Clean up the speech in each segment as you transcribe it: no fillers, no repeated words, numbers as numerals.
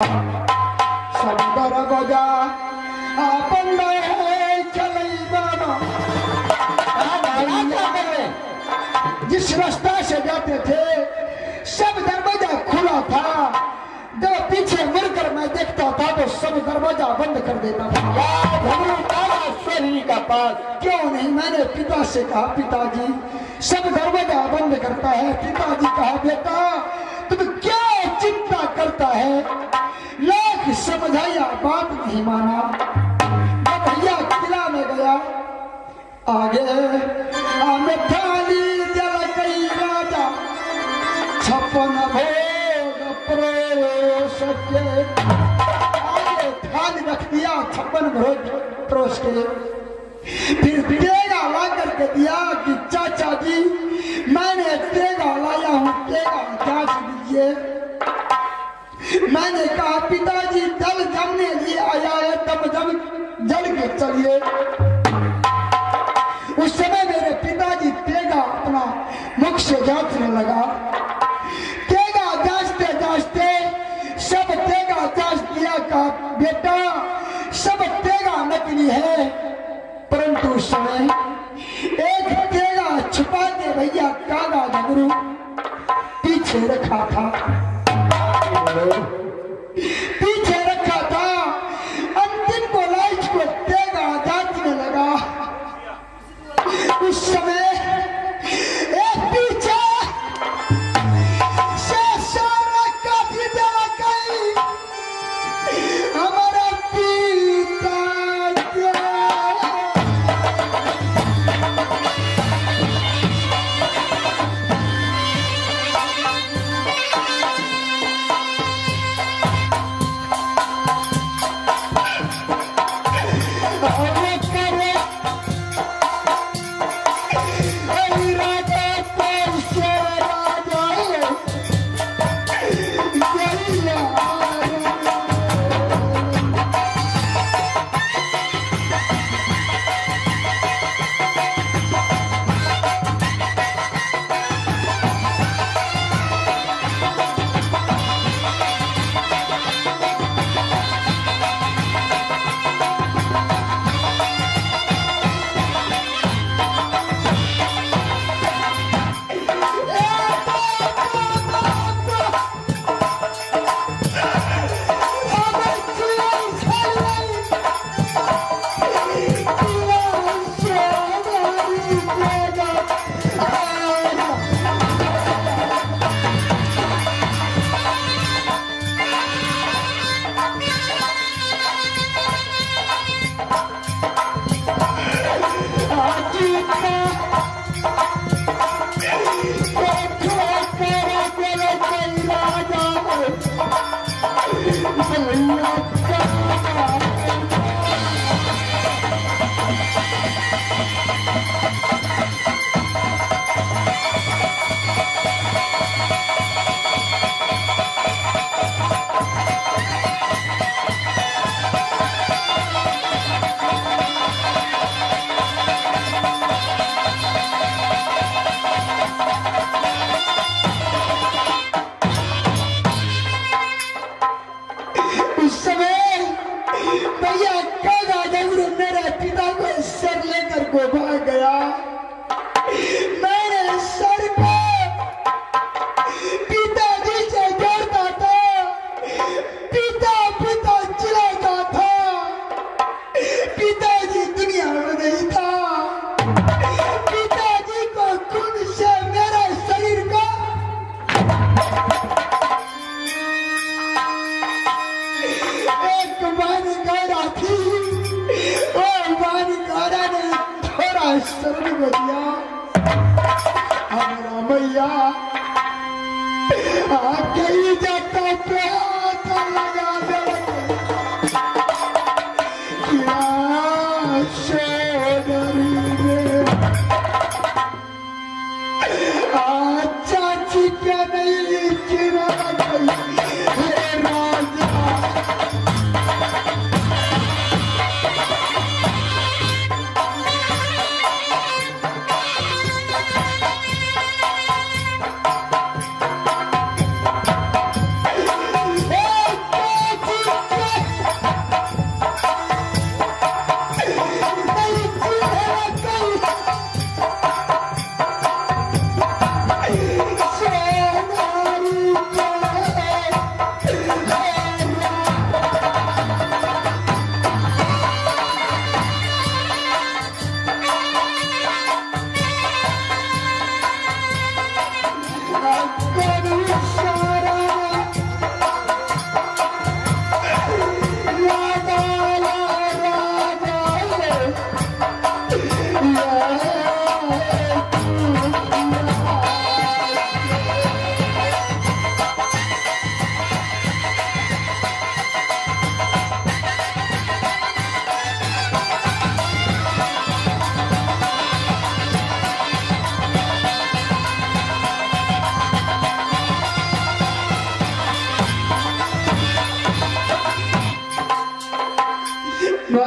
शंकर बजा अपन चलई बाबा। जिस रास्ता से जाते थे सब दरवाजा खुला था, जब पीछे मुड़कर मैं देखता था तो सब दरवाजा बंद कर देता था। का पास क्यों नहीं? मैंने पिता से कहा, पिताजी सब दरवाजा बंद करता है। पिताजी कहा, बेटा तुम क्या चिंता करता है? लाख समझाया बात नहीं माना। जब भैया किला में गया, आगे आमे थाली जल गई राजा, 56 भोग परोस के। आगे थाली रख दिया, 56 भोग परोस के। फिर तेगा ला करके दिया कि चाचा जी मैंने तेगा लाया हूँ, तेगा जांच दीजिए। मैंने कहा, पिताजी जल जमने लिए आया है, तब जल के चलिए। उस समय मेरे पिताजी तेगा अपना मुख से जांचने लगा। तेगा जांचते जांचते सब तेगा जांच दिया। कहा, बेटा सब तेगा नकली है, परंतु उस समय एक तेगा छुपा के भैया कागा घुंघरू पीछे रखा था, पीछे रखा था। अंतिम को लाइट को तेगा जांचने लगा। उस समय एक पीछे से सारा काफी जला गई हमारा पिता।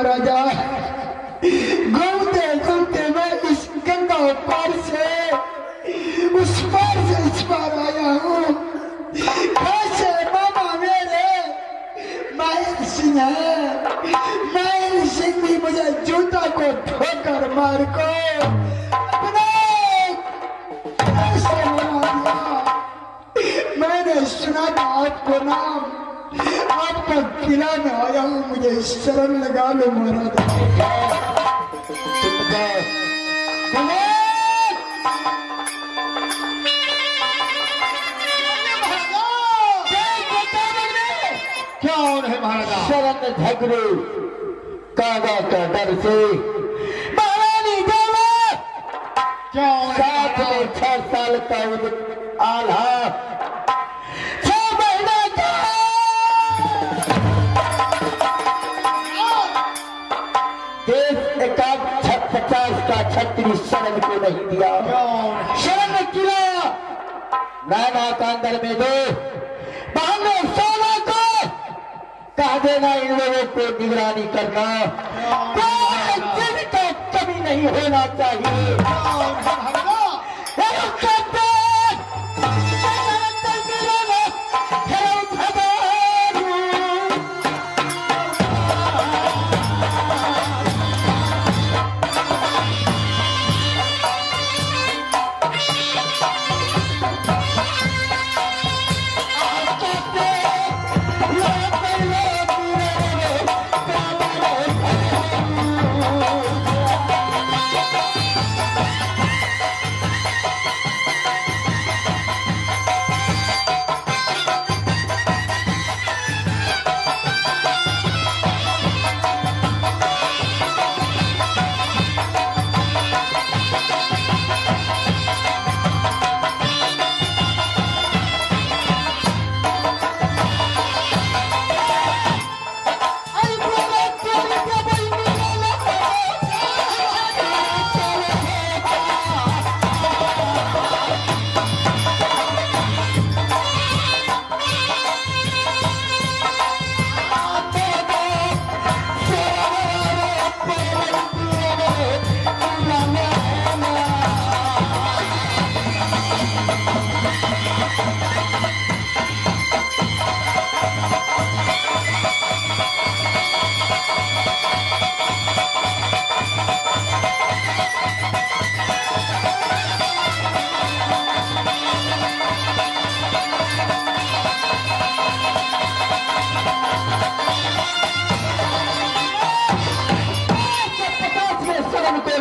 महाराजा, घूमते घूमते मैं इस गंगा पार से उस पार से इस पार आया हूँ। कैसे मामा मेरे माहिर सिंह है, माहिर सिंह भी मुझे जूता को ठोकर मार को अपने ऐसे बना दिया। मैंने सुना था आपको नाम, आपका किला में आया हूँ, मुझे शरण लगा लो महाराज। कौन है महाराजा? शरण झगड़े कागा का डर से महारानी दौलत कौन है? साथ में 6 साल का आल्हा, 6 महीने का देश 50 का छत्री शरण को नहीं दिया। कौन? शरण किला नाना का अंदर में दो बहाने 16 को कह देना इन लोगों को निगरानी करना, कोई चीज का कमी नहीं होना चाहिए।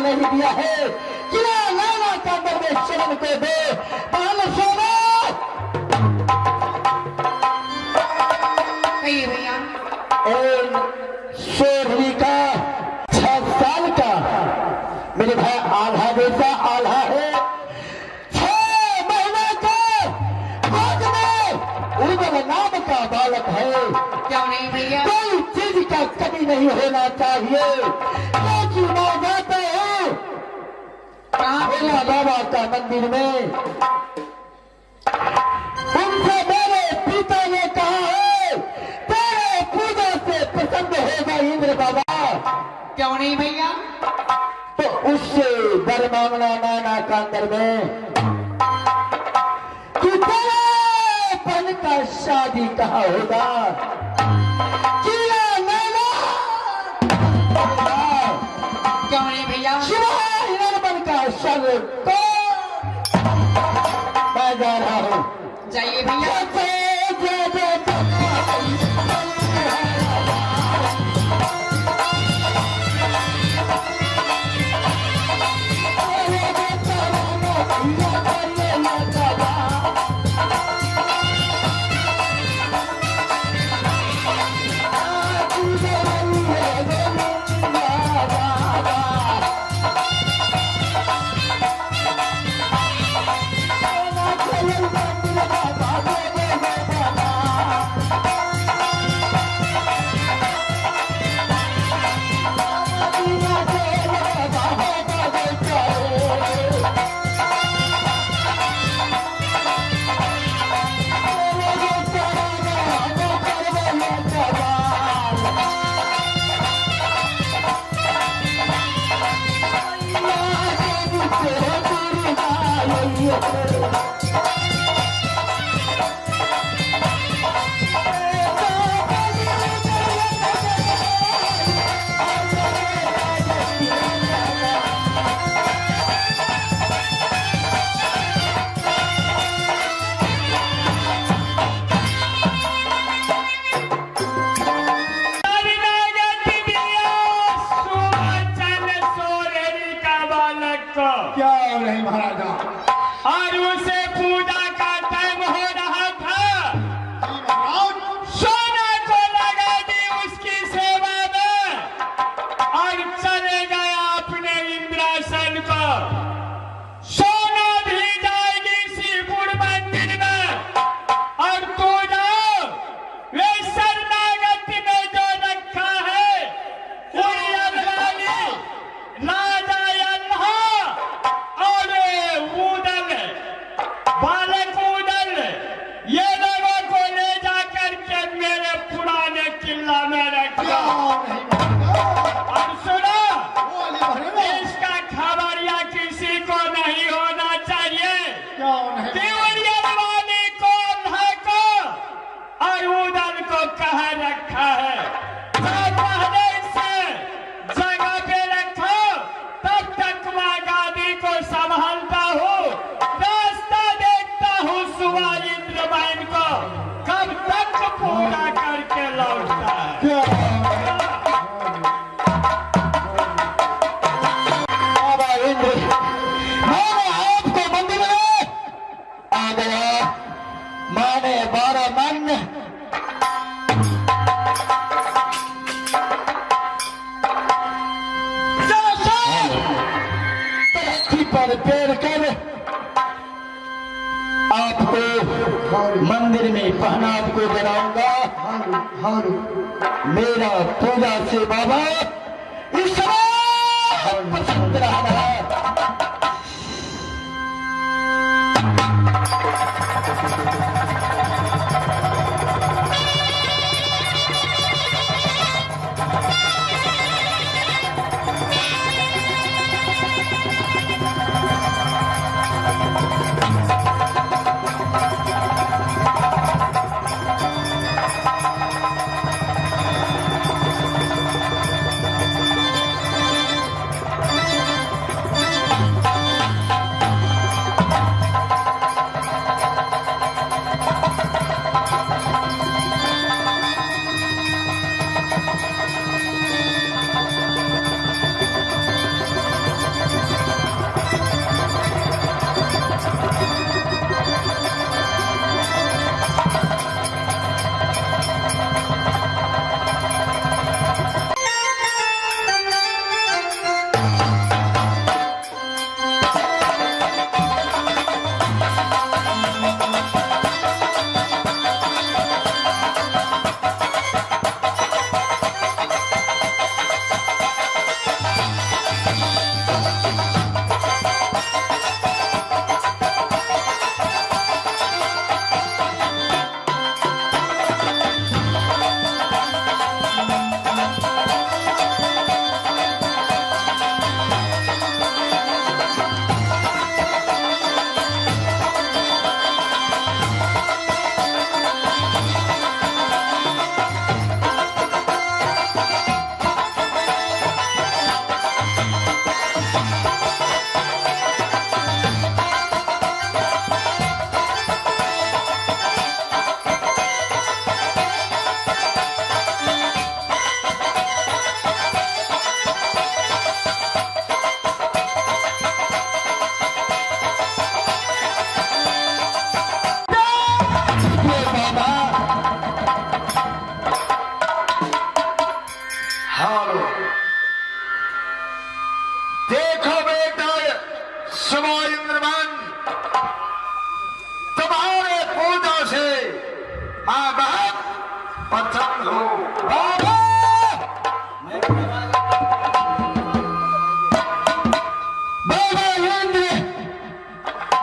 नहीं दिया है, किला नाना का अंदर में शरण को दे। शेरवी का 6 साल का मेरे भाई आल्हा जैसा आल्हा है, 6 महीने का आज में उर्वल नाम का बालक है। क्यों नहीं भैया? कोई चीज का कमी नहीं होना चाहिए। मैं जाता हूँ भोला बाबा का मंदिर में, उनसे मेरे पिता ने कहा है तेरे पूजा से प्रसन्न होगा इंद्र बाबा। क्यों नहीं भैया? तो उससे वर मांगना नाना का अंदर में कि तेरे पन का शादी कहाँ होगा। क्यों नहीं भैया? सब को मैं जा रहा हूँ। जाइए भैया। रखा है। जब पहले इसे जगह पे रखो, तब तक मैं गादी को संभालता हूँ, रास्ता देखता हूँ सुबह इंद्रमैन को कब तक पूरा करके लौटता है। बाबा इंद्र, मैंने आपको मंदिर में आ गया, मैंने 12 मन तरक्की पर पेड़ कर आपको मंदिर में पहनाव को बनाऊंगा। हारू मेरा पूजा से बाबा इस समय पसंद रहा है। देखो बेटा सुबह इंद्रमैन, तुम्हारे पूजा से मैं बहुत पसंद हूँ। बाबा बाबा इंद्र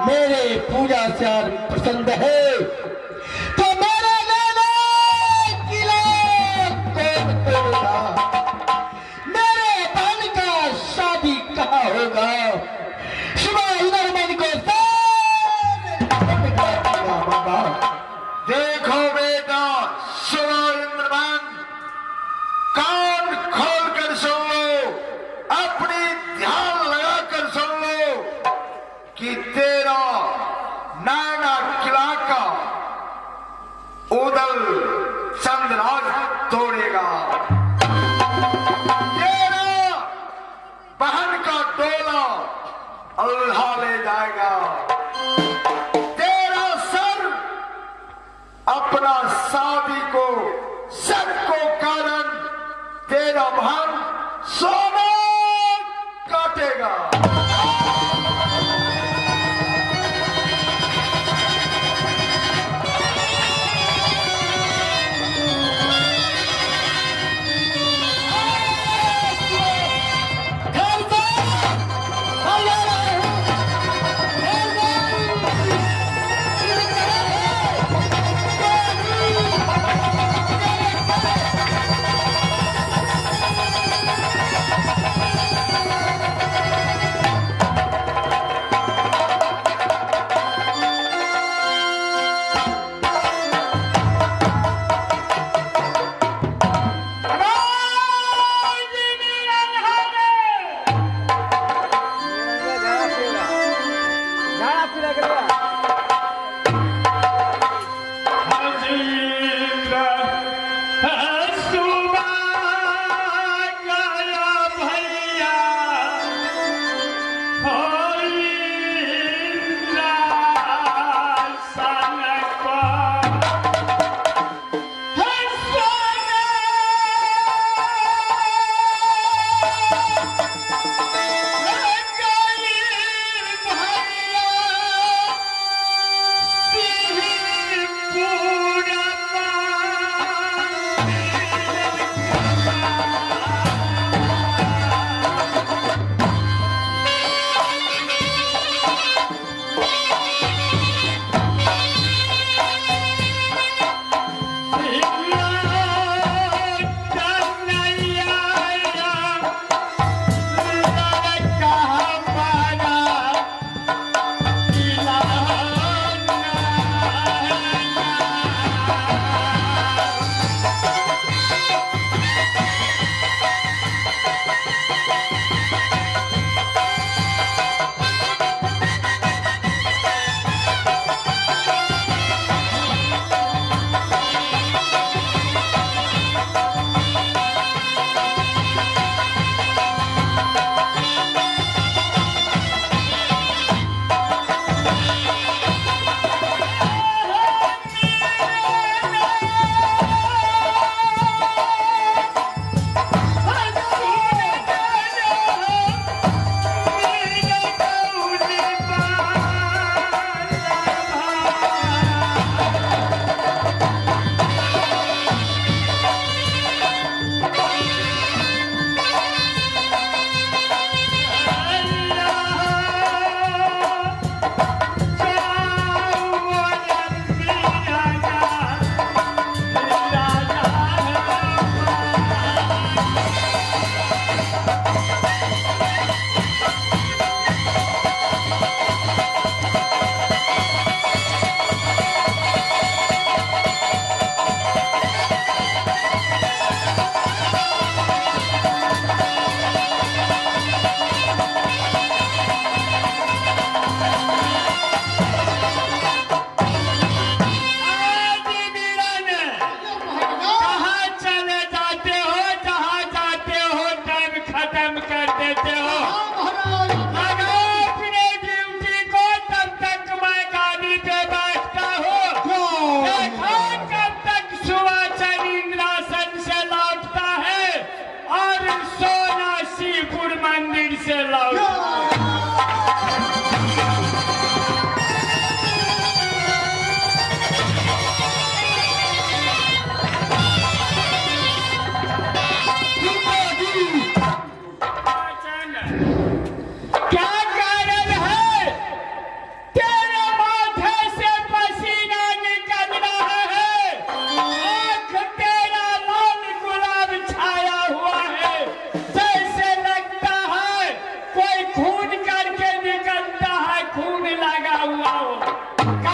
मेरे पूजा से पसंद है, तो मेरे लाला किला कौन तोड़ेगा? मेरे बहन का शादी कहाँ होगा? सुबह इंद्रमैन को बाबा देखो बेटा सुबह इंद्रमैन, कान खोल कर सुन लो, अपनी ध्यान लगा कर सुन लो कि तेरा नैना किला का उदल चंद्रराज तोड़ेगा, तेरा बहन का डोला अल्लाह ले जाएगा, तेरा सर अपना शादी को सर को कारण तेरा बहन सोना काटेगा। सुबह गया भैया खून